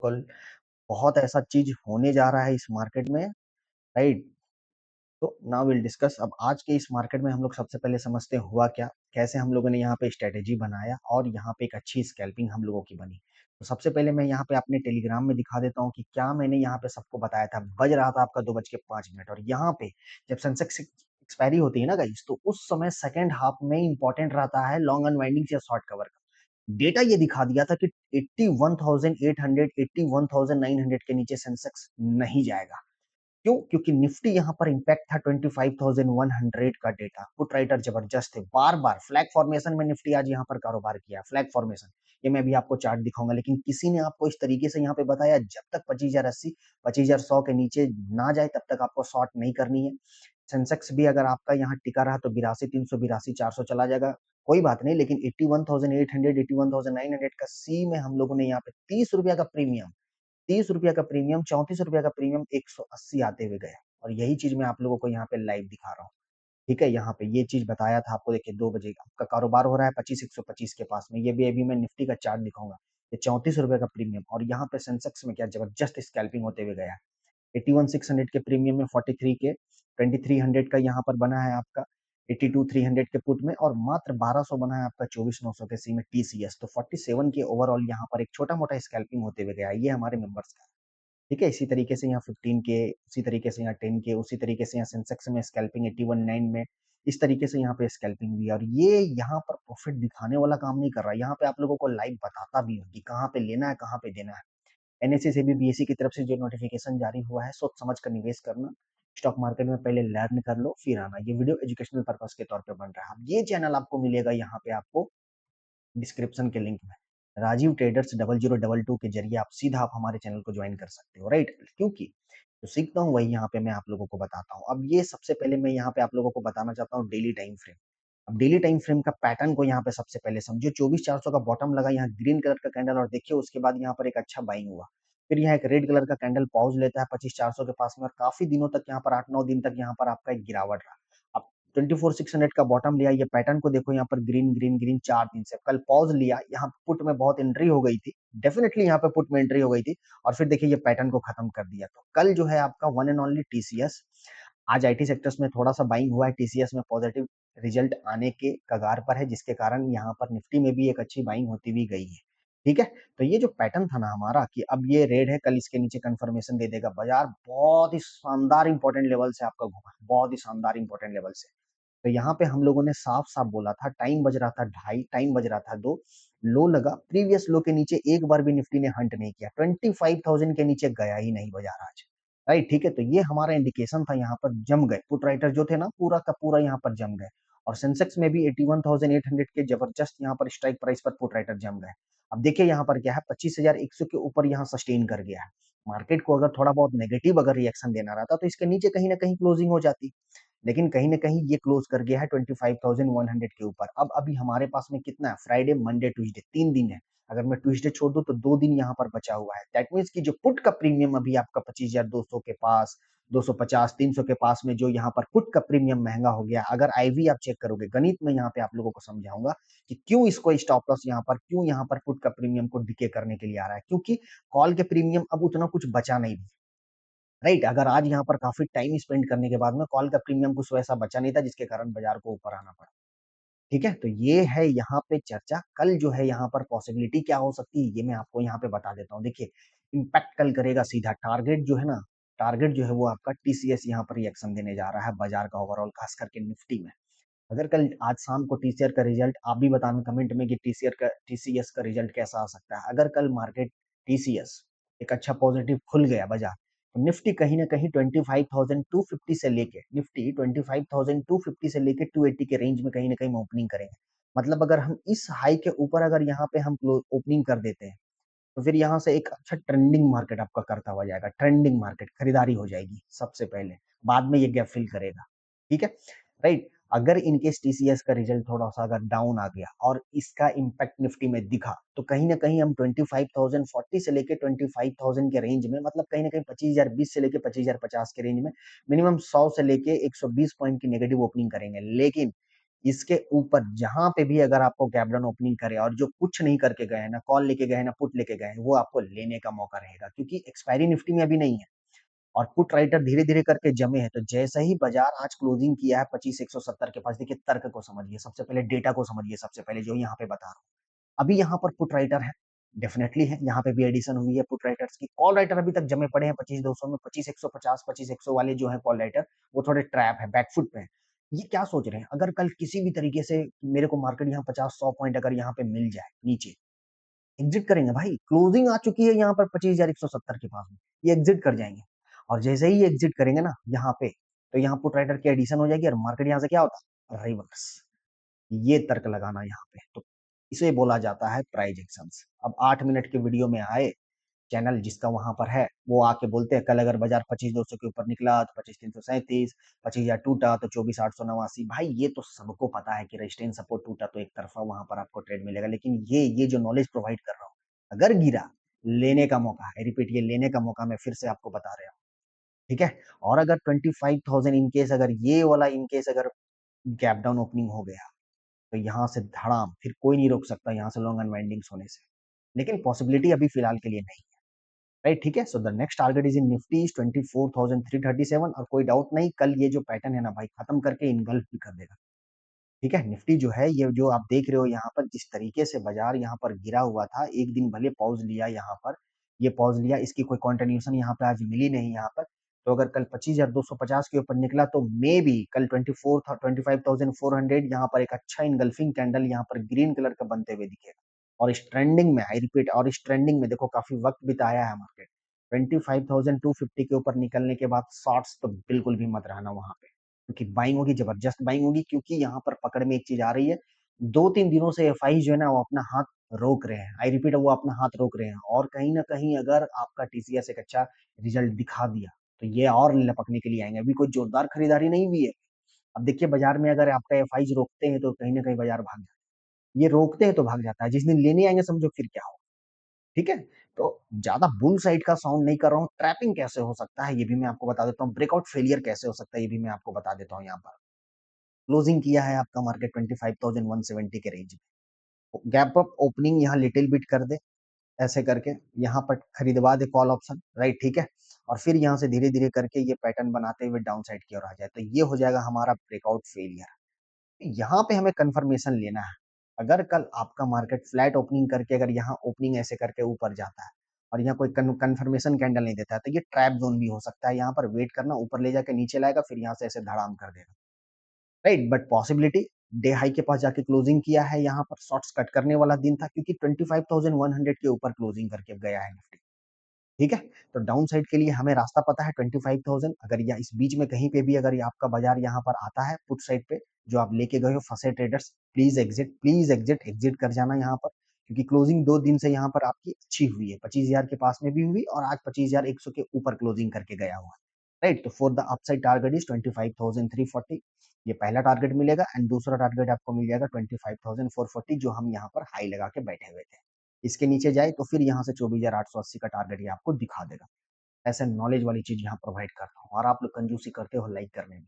कल बहुत ऐसा चीज होने जा रहा है इस मार्केट में, राइट? तो नाउ विल डिस्कस। अब आज के इस मार्केट में हम लोग सबसे पहले समझते हैं हुआ क्या, कैसे हम लोगों ने यहाँ पे स्ट्रेटेजी बनाया और यहाँ पे एक अच्छी स्कैल्पिंग हम लोगों की बनी। तो सबसे पहले मैं यहाँ पे अपने टेलीग्राम में दिखा देता हूँ कि क्या मैंने यहाँ पे सबको बताया था। बज रहा था आपका 2:05 और यहाँ पे जब सेंसेक्स एक्सपायरी होती है ना गाइस, तो उस समय सेकंड हाफ में इंपॉर्टेंट रहता है लॉन्ग अनवाइंडिंग या शॉर्ट कवर का। डेटा ये दिखा दिया था कि 81,800 81,900 के नीचे सेंसेक्स नहीं जाएगा। क्यों? क्योंकि निफ्टी यहाँ पर इंपैक्ट था 25,100 का डेटा। पुट राइटर जबरदस्त थे, बार बार फ्लैग फॉर्मेशन में निफ्टी आज यहाँ पर कारोबार किया। फ्लैग फॉर्मेशन, ये मैं भी आपको चार्ट दिखाऊंगा, लेकिन किसी ने आपको इस तरीके से यहाँ पे बताया जब तक 25,080 25,100 के नीचे ना जाए तब तक आपको शॉर्ट नहीं करनी है। सेंसेक्स भी अगर आपका यहाँ टिका रहा तो 82,300 82,400 चला जाएगा, कोई बात नहीं, लेकिन 81,800 81,900 का सी में हम लोगों ने यहाँ पे 30 रुपया का प्रीमियम, 30 रुपया का प्रीमियम, 34 रुपया का प्रीमियम 180 आते हुए गया। और यही चीज मैं आप लोगों को यहाँ पे लाइव दिखा रहा हूँ। ठीक है, यहाँ पे ये चीज बताया था आपको। देखिए 2 बजे आपका कारोबार हो रहा है 25,125 के पास में। ये भी अभी मैं निफ्टी का चार्ट दिखाऊंगा। ये 34 रुपए का प्रीमियम, और यहाँ पे सेंसेक्स में क्या जबरदस्त स्कैल्पिंग होते हुए गया है। 81,600 के प्रीमियम में 43 के 2300 का यहाँ पर बना है आपका, 82,300 के पुट में, और मात्र 1200 बना है आपका 24,900 के सी में टीसीएस। तो 47 के ओवरऑल यहाँ पर एक छोटा मोटा स्कैल्पिंग होते हुए गया है। ये हमारे मेंबर्स का, ठीक है। इसी तरीके से यहाँ 15 के, उसी तरीके से यहाँ 10 के, उसी तरीके से यहाँ सेंसेक्स में स्कैल्पिंग 81,9 में, इस तरीके से यहाँ पे स्कैल्पिंग भी है। और ये यहाँ पर प्रॉफिट दिखाने वाला काम नहीं कर रहा है, यहाँ पे आप लोगों को लाइव बताता भी हूँ कि कहाँ पे लेना है, कहाँ पे देना है। एनएससी से भी बीएससी की तरफ से जो नोटिफिकेशन जारी हुआ है, सोच समझ कर निवेश करना। स्टॉक मार्केट में पहले लर्न कर लो फिर आना। ये वीडियो एजुकेशनल पर्पस के तौर पे बन रहा है। अब ये चैनल आपको मिलेगा यहाँ पे आपको डिस्क्रिप्शन के लिंक में, राजीव ट्रेडर्स 0022 के जरिए आप सीधा आप हमारे चैनल को ज्वाइन कर सकते हो, राइट? क्योंकि जो सीखता हूँ वही यहाँ पे मैं आप लोगों को बताता हूँ। अब ये सबसे पहले मैं यहाँ पे आप लोगों को बताना चाहता हूँ डेली टाइम फ्रेम। अब डेली टाइम फ्रेम का पैटर्न को यहाँ पे सबसे पहले समझो। 24,400 का बॉटम लगा यहाँ ग्रीन कलर का कैंडल, और देखिए उसके बाद यहाँ पर एक अच्छा बाइंग हुआ। फिर यहाँ एक रेड कलर का कैंडल पॉज लेता है 25,400 के पास में, और काफी दिनों तक यहाँ पर 8-9 दिन तक यहाँ पर आपका एक गिरावट रहा। अब 24,600 का बॉटम लिया, ये पैटर्न को देखो यहाँ पर ग्रीन ग्रीन ग्रीन 4 दिन से। कल पॉज लिया, यहाँ पुट में बहुत एंट्री हो गई थी, डेफिनेटली यहाँ पे पुट में एंट्री हो गई थी, और फिर देखिए ये पैटर्न को खत्म कर दिया। तो कल जो है आपका वन एंड ओनली टीसीएस, आज आईटी सेक्टर्स में थोड़ा सा बाइंग हुआ है, टीसीएस में पॉजिटिव रिजल्ट आने के कगार पर है, जिसके कारण यहाँ पर निफ्टी में भी एक अच्छी बाइंग होती हुई गई है। ठीक है, तो ये जो पैटर्न था ना हमारा कि अब ये रेड है, कल इसके नीचे कंफर्मेशन दे देगा बाजार, बहुत ही शानदार इंपॉर्टेंट लेवल से आपका घूमा, बहुत ही शानदार इंपॉर्टेंट लेवल से। तो यहाँ पे हम लोगों ने साफ साफ बोला था, टाइम बज रहा था 2:30, टाइम बज रहा था 2, लो लगा, प्रीवियस लो के नीचे एक बार भी निफ्टी ने हंट नहीं किया, 25,000 के नीचे गया ही नहीं बाजार आज, राइट? ठीक है, तो ये हमारा इंडिकेशन था, यहाँ पर जम गए पुट राइटर जो थे ना, पूरा का पूरा यहाँ पर जम गए। और सेंसेक्स में भी 81,800 के जबरदस्त यहाँ पर स्ट्राइक प्राइस पर पुट राइटर जम गए। अब देखिए यहाँ पर क्या है, 25,100 के ऊपर यहाँ सस्टेन कर गया है। मार्केट को अगर थोड़ा बहुत नेगेटिव अगर रिएक्शन देना रहता तो इसके नीचे कहीं ना कहीं क्लोजिंग हो जाती, लेकिन कहीं ना कहीं ये क्लोज कर गया है 25,100 के ऊपर। अब अभी हमारे पास में कितना है, फ्राइडे मंडे ट्यूसडे 3 दिन है। अगर मैं ट्यूसडे छोड़ दूं तो 2 दिन यहाँ पर बचा हुआ है। दैट मीन्स कि जो पुट का प्रीमियम अभी आपका 25,200 के पास, 250 300 के पास में जो यहाँ पर पुट का प्रीमियम महंगा हो गया। अगर आईवी आप चेक करोगे, गणित में यहाँ पे आप लोगों को समझाऊंगा कि क्यों इसको स्टॉप लॉस यहाँ पर, क्यों यहाँ पर पुट का प्रीमियम को डिके करने के लिए आ रहा है, क्योंकि कॉल के प्रीमियम अब उतना कुछ बचा नहीं, राइट? अगर आज यहाँ पर काफी टाइम स्पेंड करने के बाद में कॉल का प्रीमियम कुछ वैसा बचा नहीं था, जिसके कारण बाजार को ऊपर आना पड़ा। ठीक है, तो ये है यहाँ पे चर्चा। कल जो है यहाँ पर पॉसिबिलिटी क्या हो सकती है, ये मैं आपको यहाँ पे बता देता हूँ। देखिए इम्पैक्ट कल करेगा सीधा, टारगेट जो है ना, टारगेट जो है वो आपका टीसीएस यहाँ पर रिएक्शन देने जा रहा है बाजार का ओवरऑल, खास करके निफ्टी में। अगर कल आज शाम को टीसीआर का रिजल्ट, आप भी बताना कमेंट में कि टीसीएस का रिजल्ट कैसा आ सकता है। अगर कल मार्केट टीसीएस एक अच्छा पॉजिटिव खुल गया बाजार, तो निफ्टी कहीं ना कहीं 25,250 से लेके, निफ्टी 25,250 से लेके 280 के रेंज में कहीं ना कहीं ओपनिंग करेंगे। मतलब अगर हम इस हाई के ऊपर अगर यहाँ पे हम ओपनिंग कर देते हैं, तो फिर यहाँ से एक अच्छा ट्रेंडिंग मार्केट आपका करता हुआ जाएगा। ट्रेंडिंग मार्केट खरीदारी हो जाएगी सबसे पहले, बाद में ये गैप फिल करेगा। ठीक है, राइट? अगर इनकेस टीसीएस का रिजल्ट थोड़ा सा अगर डाउन आ गया और इसका इम्पैक्ट निफ्टी में दिखा, तो कहीं ना कहीं हम 25,040 से लेके 25,000 के रेंज में, मतलब कहीं ना कहीं 25,020 से लेके 25,050 के रेंज में मिनिमम 100 से लेके 120 पॉइंट की नेगेटिव ओपनिंग करेंगे। लेकिन इसके ऊपर जहां पे भी अगर आपको गैप डाउन ओपनिंग करे और जो कुछ नहीं करके गए हैं, ना कॉल लेके गए हैं ना पुट लेके गए हैं, वो आपको लेने का मौका रहेगा, क्योंकि एक्सपायरी निफ्टी में अभी नहीं है और पुट राइटर धीरे धीरे करके जमे हैं। तो जैसे ही बाजार आज क्लोजिंग किया है 25,170 के पास, देखिए तर्क को समझिए, सबसे पहले डेटा को समझिए, सबसे पहले जो यहाँ पे बता रहा हूँ। अभी यहाँ पर पुट राइटर है, डेफिनेटली है, यहाँ पे भी एडिशन हुई है पुट राइटर्स की। कॉल राइटर अभी तक जमे पड़े हैं 25,200 में, 25,150 25,100 वाले जो है कॉल राइटर, वो थोड़े ट्रैप है, बैकफुट पे है। ये क्या सोच रहे हैं, अगर कल किसी भी तरीके से मेरे को मार्केट यहाँ 50-100 पॉइंट अगर यहाँ पे मिल जाए नीचे, एग्जिट करेंगे भाई। क्लोजिंग आ चुकी है यहाँ पर 25,170 के पास में, ये एग्जिट कर जाएंगे। और जैसे ही एग्जिट करेंगे ना यहाँ पे, तो यहाँ पुट राइटर की एडिशन हो जाएगी और मार्केट यहाँ से क्या होता है, रिवर्स। ये तर्क लगाना यहाँ पे, तो इसे बोला जाता है प्राइज एक्शंस। अब 8 मिनट के वीडियो में आए चैनल जिसका वहां पर है, वो आके बोलते हैं कल अगर बाजार 25,200 के ऊपर निकला तो 25,337, 25,000 टूटा तो 24,889। भाई ये तो सबको पता है कि रेजिस्टेंस सपोर्ट टूटा तो एक तरफा वहां पर आपको ट्रेड मिलेगा, लेकिन ये जो नॉलेज प्रोवाइड कर रहा हूँ, अगर गिरा, लेने का मौका है, रिपीट, ये लेने का मौका मैं फिर से आपको बता रहा हूँ, ठीक है। और अगर 25,000 इनकेस अगर ये वाला इनकेस अगर गैप डाउन ओपनिंग हो गया, तो यहाँ से धड़ाम, फिर कोई नहीं रोक सकता यहाँ से लॉन्ग अनवाइंडिंग्स होने से, लेकिन पॉसिबिलिटी अभी फिलहाल के लिए नहीं, राइट, ठीक है। So the next target is in Nifty is 24,337, और कोई डाउट नहीं, कल ये जो पैटर्न है ना भाई, खत्म करके इनगल्फ भी कर देगा, ठीक है। निफ्टी जो है, ये जो आप देख रहे हो यहाँ पर, जिस तरीके से बाजार यहाँ पर गिरा हुआ था, एक दिन भले पॉज लिया यहाँ पर, ये पॉज लिया, इसकी कोई कंटिन्यूशन यहाँ पे आज मिली नहीं यहाँ पर। तो अगर कल 25,250 के ऊपर निकला तो मे बी कल 25,400 यहाँ पर एक अच्छा इनगल्फिंग कैंडल यहाँ पर ग्रीन कलर का बनते हुए दिखेगा। और इस ट्रेंडिंग में, आई रिपीट, और इस ट्रेंडिंग में देखो काफी वक्त बिताया है मार्केट। 25,250 के ऊपर निकलने के बाद शॉर्ट्स तो बिल्कुल भी मत रहना वहां पे, क्योंकि बाइंग होगी, जबरदस्त बाइंग होगी, क्योंकि यहाँ पर पकड़ में एक चीज आ रही है। 2-3 दिनों से एफआई जो है ना, वो अपना हाथ रोक रहे हैं, आई रिपीट, वो अपना हाथ रोक रहे हैं, और कहीं ना कहीं अगर आपका टीसीएस एक अच्छा रिजल्ट दिखा दिया, तो ये और लपकने के लिए आएंगे। अभी कोई जोरदार खरीदारी नहीं हुई है। अब देखिए बाजार में अगर आपका एफआई रोकते हैं तो कहीं ना कहीं बाजार भाग जाता है, ये रोकते हैं तो भाग जाता है, जिस दिन लेने आएंगे समझो फिर क्या होगा, ठीक है। तो ज्यादा बुल साइड का साउंड नहीं कर रहा हूँ, ट्रैपिंग कैसे हो सकता है ये भी मैं आपको बता देता हूँ, ब्रेकआउट फेलियर कैसे हो सकता है ये भी मैं आपको बता देता हूँ। यहाँ पर क्लोजिंग किया है आपका मार्केट 25,170 के रेंज में, गैप अप ओपनिंग यहाँ लिटिल बिट कर दे, ऐसे करके यहाँ पर खरीदवा दे कॉल ऑप्शन, राइट, ठीक है। और फिर यहाँ से धीरे धीरे करके ये पैटर्न बनाते हुए डाउन साइड की ओर आ जाए, तो ये हो जाएगा हमारा ब्रेकआउट फेलियर। यहाँ पे हमें कंफर्मेशन लेना है। अगर कल आपका मार्केट फ्लैट ओपनिंग करके अगर यहाँ ओपनिंग ऐसे करके ऊपर जाता है और यहाँ कोई कंफर्मेशन कैंडल नहीं देता है, तो ये ट्रैप जोन भी हो सकता है, यहाँ पर वेट करना, ऊपर ले जाकर नीचे लाएगा, फिर यहाँ से ऐसे धड़ाम कर देगा, right. But possibility, day high के पास जाके क्लोजिंग किया है, यहाँ पर शॉर्ट्स कट करने वाला दिन था, क्योंकि 25,100 के ऊपर क्लोजिंग करके गया है निफ्टी, ठीक है। तो डाउन साइड के लिए हमें रास्ता पता है 25,000, अगर या इस बीच में कहीं पे भी अगर ये आपका बाजार यहाँ पर आता है पुट साइड पे, जो आप लेके गए हो फंसे traders, please exit, please exit, exit कर जाना यहाँ पर, क्योंकि क्लोजिंग 2 दिन से यहाँ पर आपकी अच्छी हुई है, 25,000 के पास में भी हुई और आज 25,100 के ऊपर क्लोजिंग करके गया हुआ है, राइट। तो for the upside target is 25,340, ये पहला टारगेट मिलेगा, एंड दूसरा टारगेट आपको मिल जाएगा 25,440, जो हम यहाँ पर हाई लगा के बैठे हुए थे। इसके नीचे जाए तो फिर यहाँ से 24,880 का टारगेट ये आपको दिखा देगा। ऐसे नॉलेज वाली चीज यहाँ प्रोवाइड करता हूँ, और आप लोग कंजूसी करते हो लाइक करने में,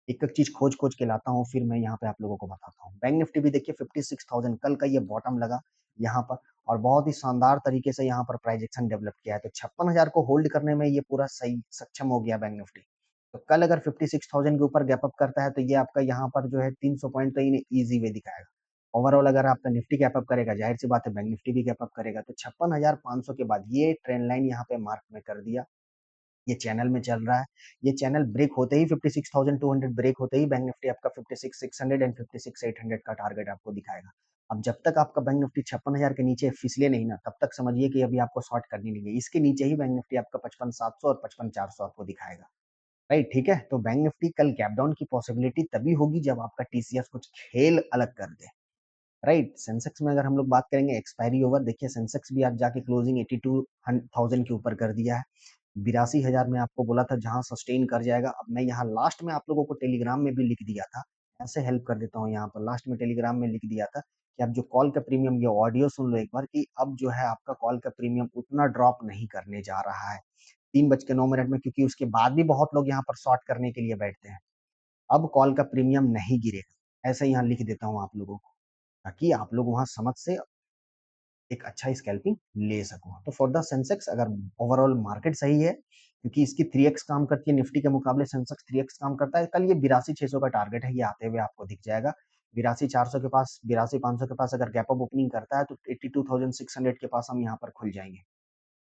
एक एक चीज खोज खोज के लाता हूँ, फिर मैं यहाँ पे आप लोगों को बताता हूँ। बैंक निफ्टी भी देखिए 56,000 कल का ये बॉटम लगा यहाँ पर, और बहुत ही शानदार तरीके से यहाँ पर प्राइस एक्शन डेवलप किया है, तो 56,000 को होल्ड करने में ये पूरा सही सक्षम हो गया बैंक निफ्टी। तो कल अगर 56,000 के ऊपर गैप अप करता है, तो ये आपका यहाँ पर जो है 300 पॉइंट तो इन्हें ईजी वे दिखाएगा। ओवरऑल अगर आपका निफ्टी गैप अप करेगा, जाहिर सी बात है बैंक निफ्टी भी गैप अप करेगा, तो 56,500 के बाद ये ट्रेंड लाइन यहाँ पे मार्क में कर दिया, ये चैनल में चल रहा है। ये चैनल ब्रेक होते ही 56,200 ब्रेक होते ही बैंक निफ्टी आपका 56,600 एंड 56,800 का टारगेट आपको दिखाएगा। अब जब तक आपका बैंक निफ्टी 56,000 के नीचे फिसले नहीं ना, तब तक समझिए कि अभी आपको शॉर्ट करनी नहीं है। इसके नीचे ही बैंक निफ्टी आपका 55,700 और 55,400 आपको दिखाएगा, राइट, ठीक है। तो बैंक निफ्टी कल गैप डाउन की पॉसिबिलिटी तभी होगी जब आपका टीसीएस कुछ खेल अलग कर दे, राइट। सेंसेक्स में अगर हम लोग बात करेंगे, एक्सपायरी ओवर, देखिए सेंसेक्स भी आज जाके क्लोजिंग 82,000 के ऊपर कर दिया है। 82,000 में आपको बोला था जहां सस्टेन कर जाएगा। अब मैं यहाँ लास्ट में आप लोगों को टेलीग्राम में भी लिख दिया था, ऐसे हेल्प कर देता हूँ, यहाँ पर लास्ट में टेलीग्राम में लिख दिया था कि आप जो कॉल का प्रीमियम, ये ऑडियो सुन लो एक बार, कि अब जो है आपका कॉल का प्रीमियम उतना ड्रॉप नहीं करने जा रहा है 3:09 में, क्योंकि उसके बाद भी बहुत लोग यहाँ पर शॉर्ट करने के लिए बैठते हैं। अब कॉल का प्रीमियम नहीं गिरेगा, ऐसे यहाँ लिख देता हूँ आप लोगों को, ताकि आप लोग वहाँ समझ से एक अच्छा स्कैल्पिंग ले सकूँ। तो फॉर द सेंसेक्स अगर ओवरऑल मार्केट सही है, क्योंकि इसकी 3x काम करती है निफ्टी के मुकाबले, सेंसेक्स 3x काम करता है। कल ये 82,600 का टारगेट है, ये आते हुए आपको दिख जाएगा। 82,400 के पास, 82,500 के पास अगर गैप अप ओपनिंग करता है तो 82,600 के पास हम यहाँ पर खुल जाएंगे,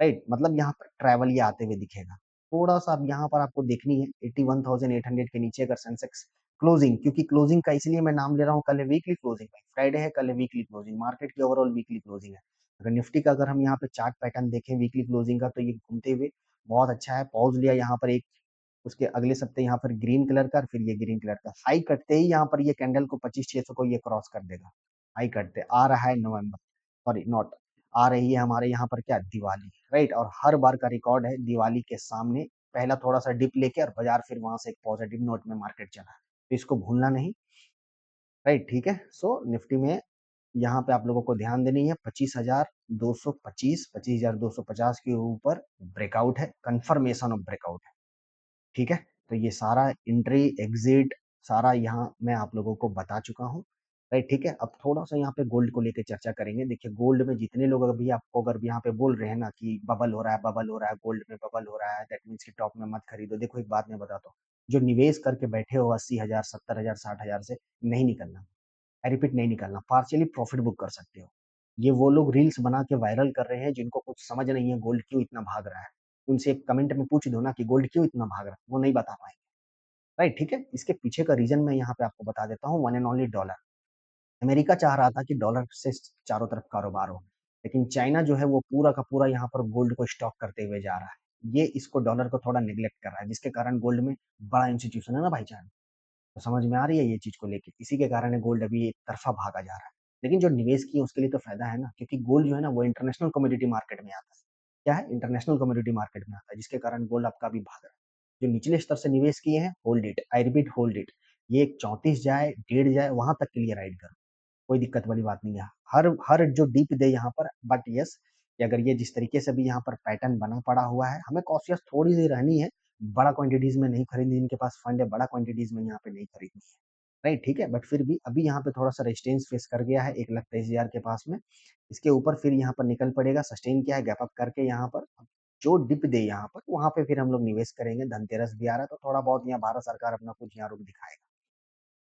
राइट। मतलब यहाँ पर ट्रैवल ये आते हुए दिखेगा। थोड़ा सा अब यहाँ पर आपको देखनी है 81,800 के नीचे अगर सेंसेक्स क्लोजिंग, क्योंकि क्लोजिंग का इसलिए मैं नाम ले रहा हूँ, कल है वीकली क्लोजिंग, फ्राइडे है, कल है वीकली क्लोजिंग, मार्केट की ओवरऑल वीकली क्लोजिंग है। अगर निफ्टी का अगर हम यहाँ पे चार्ट पैटर्न देखें वीकली क्लोजिंग का, तो ये घूमते हुए बहुत अच्छा है, पॉज लिया यहाँ पर एक, उसके अगले सप्ते यहाँ पर ग्रीन कलर का, फिर ये ग्रीन कलर का हाई कटते ही यहाँ पर ये कैंडल को 25,600 को ये क्रॉस कर देगा। हाई कटते आ रहा है नवंबर, सॉरी नॉट, आ रही है हमारे यहाँ पर क्या, दिवाली, राइट। और हर बार का रिकॉर्ड है दिवाली के सामने पहला थोड़ा सा डिप लेके और बाजार फिर वहां से एक पॉजिटिव नोट में मार्केट चला, तो इसको भूलना नहीं, राइट, ठीक है। सो निफ्टी में यहाँ पे आप लोगों को ध्यान देनी है 25,225, 25,250 के ऊपर ब्रेकआउट है, कंफर्मेशन ऑफ ब्रेकआउट है, ठीक है। तो ये सारा एंट्री एग्जिट सारा यहाँ मैं आप लोगों को बता चुका हूँ, राइट, ठीक है। अब थोड़ा सा यहाँ पे गोल्ड को लेके चर्चा करेंगे। देखिए गोल्ड में जितने लोग अभी आपको अगर यहाँ पे बोल रहे हैं ना कि बबल हो रहा है, बबल हो रहा है, गोल्ड में बबल हो रहा है, दैट मीन्स कि टॉप में मत खरीदो। देखो एक बात मैं बताता हूँ, जो निवेश करके बैठे हो 80,000, 70,000, 60,000 से नहीं निकलना, आई रिपीट नहीं निकालना, पार्शियली प्रॉफिट बुक कर सकते हो। ये वो लोग रील्स बना के वायरल कर रहे हैं जिनको कुछ समझ नहीं है गोल्ड क्यों इतना भाग रहा है। उनसे एक कमेंट में पूछ दो ना कि गोल्ड क्यों इतना भाग रहा है, वो नहीं बता पाएंगे, राइट, ठीक है। इसके पीछे का रीजन मैं यहाँ पे आपको बता देता हूँ, one and only dollar. America चाह रहा था कि डॉलर से चारों तरफ कारोबार हो, लेकिन चाइना जो है वो पूरा का पूरा यहाँ पर गोल्ड को स्टॉक करते हुए जा रहा है। ये इसको डॉलर को थोड़ा निगलेक्ट कर रहा है, जिसके कारण गोल्ड में बड़ा इंस्टीट्यूशन है ना भाईचारा, तो समझ में आ रही है ये चीज को लेके, इसी के कारण गोल्ड अभी एक तरफा भागा जा रहा है। लेकिन जो निवेश किए उसके लिए तो फायदा है ना, क्योंकि गोल्ड जो है ना वो इंटरनेशनल कमोडिटी मार्केट में आता है। क्या है, इंटरनेशनल कमोडिटी मार्केट में आता है, जिसके कारण गोल्ड आपका भी भाग रहा है। जो निचले स्तर से निवेश किए हैं, hold it, I repeat hold it. ये 34 जाए, 1.5 जाए, वहां तक के लिए राइड करो, कोई दिक्कत वाली बात नहीं है। हर हर जो डीप दे यहाँ पर, बट यस, कि अगर ये जिस तरीके से भी यहाँ पर पैटर्न बना पड़ा हुआ है, हमें कॉशियस थोड़ी सी रहनी है। बड़ा क्वांटिटीज में नहीं खरीदनी, इनके पास फंड है, बड़ा क्वांटिटीज में यहाँ पे नहीं खरीदनी है, राइट, ठीक है। बट फिर भी अभी यहाँ पे थोड़ा सा रेजिस्टेंस फेस कर गया है 1,23,000 के पास में। इसके ऊपर फिर यहाँ पर निकल पड़ेगा, सस्टेन किया है, गैप अप करके यहाँ पर जो डिप दे यहाँ पर, वहां पे फिर हम लोग निवेश करेंगे। धनतेरस भी आ रहा है, तो थोड़ा बहुत यहाँ भारत सरकार अपना कुछ यहाँ रुख दिखाएगा,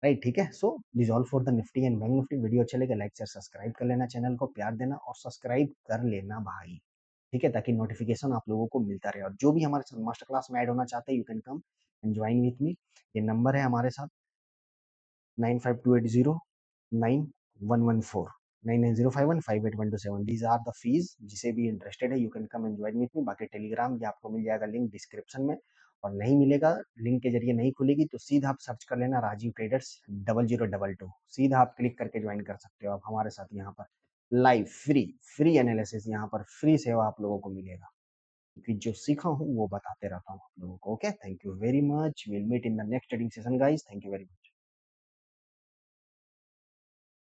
राइट, ठीक है। So this all for the Nifty and bank Nifty. Video अच्छे लगे लाइक शेयर सब्सक्राइब कर लेना, चैनल को प्यार देना और सब्सक्राइब कर लेना भाई, ठीक है, ताकि नोटिफिकेशन आप लोगों को मिलता रहे। और जो भी हमारे मास्टर क्लास में ऐड होना चाहते हैं, you can come and join with me. ये नंबर है हमारे साथ 9528091114, 9905158127। दीज आर द फीस, जिसे भी इंटरेस्टेड है you can come and join with me. बाकी टेलीग्राम ये आपको मिल जाएगा लिंक डिस्क्रिप्शन में, और नहीं मिलेगा, लिंक के जरिए नहीं खुलेगी तो सीधा आप सर्च कर लेना राजीव ट्रेडर्स 0022, सीधा आप क्लिक करके ज्वाइन कर सकते हो। आप हमारे साथ यहाँ पर लाइव फ्री फ्री एनालिसिस, यहाँ पर फ्री सेवा आप लोगों को मिलेगा, क्योंकि जो सीखा हूँ वो बताते रहता हूँ आप लोगों को। Okay, thank you very much, will meet in the next trading session guys, thank you very much.